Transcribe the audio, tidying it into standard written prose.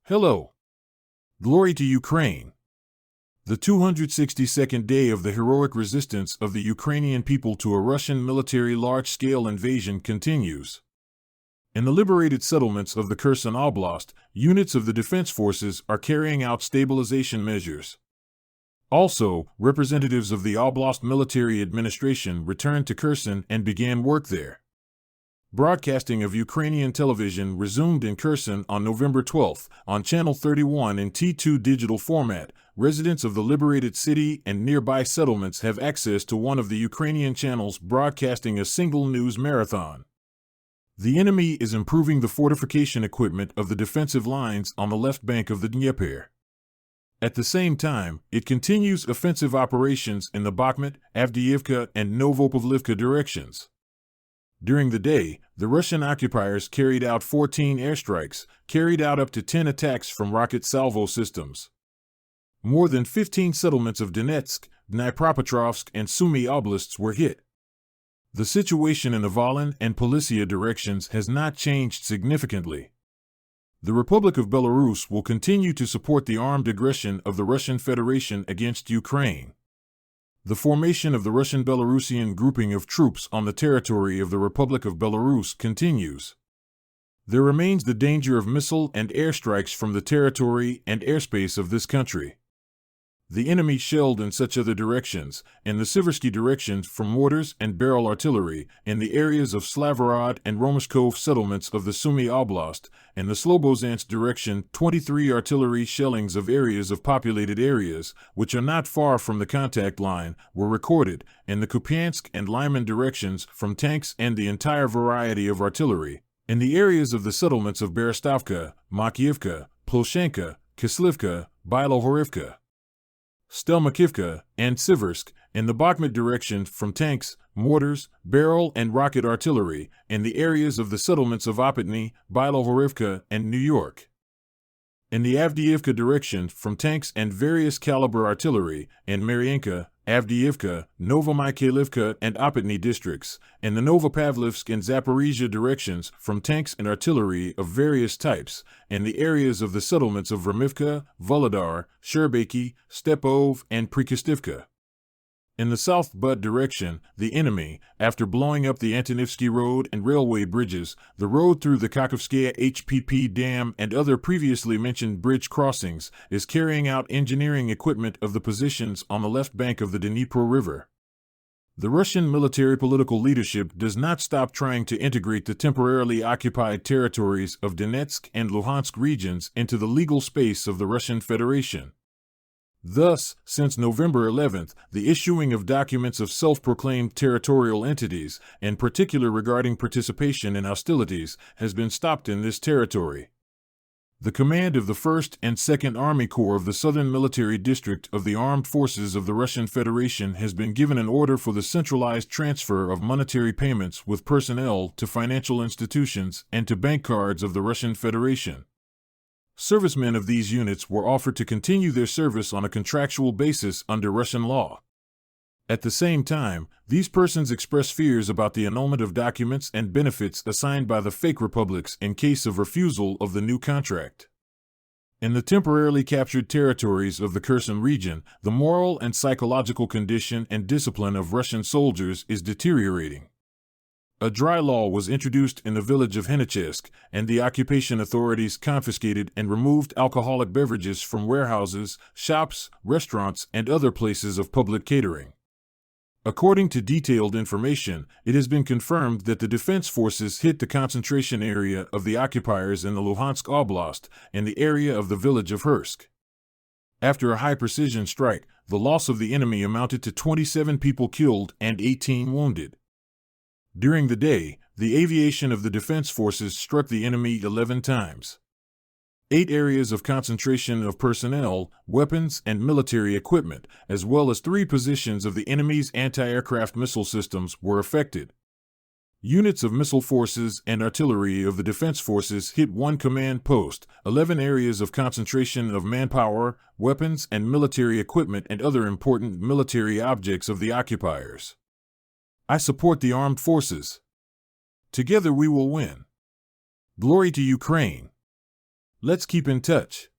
Hello. Glory to Ukraine. The 262nd day of the heroic resistance of the Ukrainian people to a Russian military large-scale invasion continues. In the liberated settlements of the Kherson Oblast, units of the defense forces are carrying out stabilization measures. Also, representatives of the Oblast military administration returned to Kherson and began work there. Broadcasting of Ukrainian television resumed in Kherson on November 12 on Channel 31 in T2 digital format. Residents of the liberated city and nearby settlements have access to one of the Ukrainian channels broadcasting a single news marathon. The enemy is improving the fortification equipment of the defensive lines on the left bank of the Dnieper. At the same time, it continues offensive operations in the Bakhmut, Avdiivka, and Novopavlivka directions. During the day, the Russian occupiers carried out 14 airstrikes, carried out up to 10 attacks from rocket salvo systems. More than 15 settlements of Donetsk, Dnipropetrovsk, and Sumy oblasts were hit. The situation in the Volyn and Polisia directions has not changed significantly. The Republic of Belarus will continue to support the armed aggression of the Russian Federation against Ukraine. The formation of the Russian-Belarusian grouping of troops on the territory of the Republic of Belarus continues. There remains the danger of missile and airstrikes from the territory and airspace of this country. The enemy shelled in such other directions, in the Siversky directions from mortars and barrel artillery, in the areas of Slavorod and Romashkov settlements of the Sumy Oblast, in the Slobozansk direction 23 artillery shellings of areas of populated areas, which are not far from the contact line, were recorded, in the Kupiansk and Lyman directions from tanks and the entire variety of artillery, in the areas of the settlements of Berestowka, Makiivka, Ploshenka, Kislivka, Bilohorivka, Stelmakivka, and Siversk, in the Bakhmut direction from tanks, mortars, barrel and rocket artillery, in the areas of the settlements of Opatny, Bilohorivka, and New York. In the Avdiivka direction from tanks and various caliber artillery, in Mariinka, Avdiivka, Novomykhailivka, and Opatny districts, in the Novopavlivsk and Zaporizhia directions from tanks and artillery of various types, in the areas of the settlements of Ramivka, Volodar, Sherbaki, Stepov, and Prikostivka. In the South Bud direction, the enemy, after blowing up the Antonivsky Road and railway bridges, the road through the Kakhovskaya HPP Dam and other previously mentioned bridge crossings, is carrying out engineering equipment of the positions on the left bank of the Dnipro River. The Russian military political leadership does not stop trying to integrate the temporarily occupied territories of Donetsk and Luhansk regions into the legal space of the Russian Federation. Thus, since November 11th, the issuing of documents of self-proclaimed territorial entities, in particular regarding participation in hostilities, has been stopped in this territory. The command of the 1st and 2nd Army Corps of the Southern Military District of the Armed Forces of the Russian Federation has been given an order for the centralized transfer of monetary payments with personnel to financial institutions and to bank cards of the Russian Federation. Servicemen of these units were offered to continue their service on a contractual basis under Russian law. At the same time, these persons express fears about the annulment of documents and benefits assigned by the fake republics in case of refusal of the new contract. In the temporarily captured territories of the Kherson region, the moral and psychological condition and discipline of Russian soldiers is deteriorating. A dry law was introduced in the village of Henichesk, and the occupation authorities confiscated and removed alcoholic beverages from warehouses, shops, restaurants, and other places of public catering. According to detailed information, it has been confirmed that the defense forces hit the concentration area of the occupiers in the Luhansk Oblast, in the area of the village of Hersk. After a high-precision strike, the loss of the enemy amounted to 27 people killed and 18 wounded. During the day, the aviation of the defense forces struck the enemy 11 times. 8 areas of concentration of personnel, weapons, and military equipment, as well as 3 positions of the enemy's anti-aircraft missile systems, were affected. Units of missile forces and artillery of the defense forces hit 1 command post, 11 areas of concentration of manpower, weapons, and military equipment and other important military objects of the occupiers. I support the armed forces. Together we will win. Glory to Ukraine. Let's keep in touch.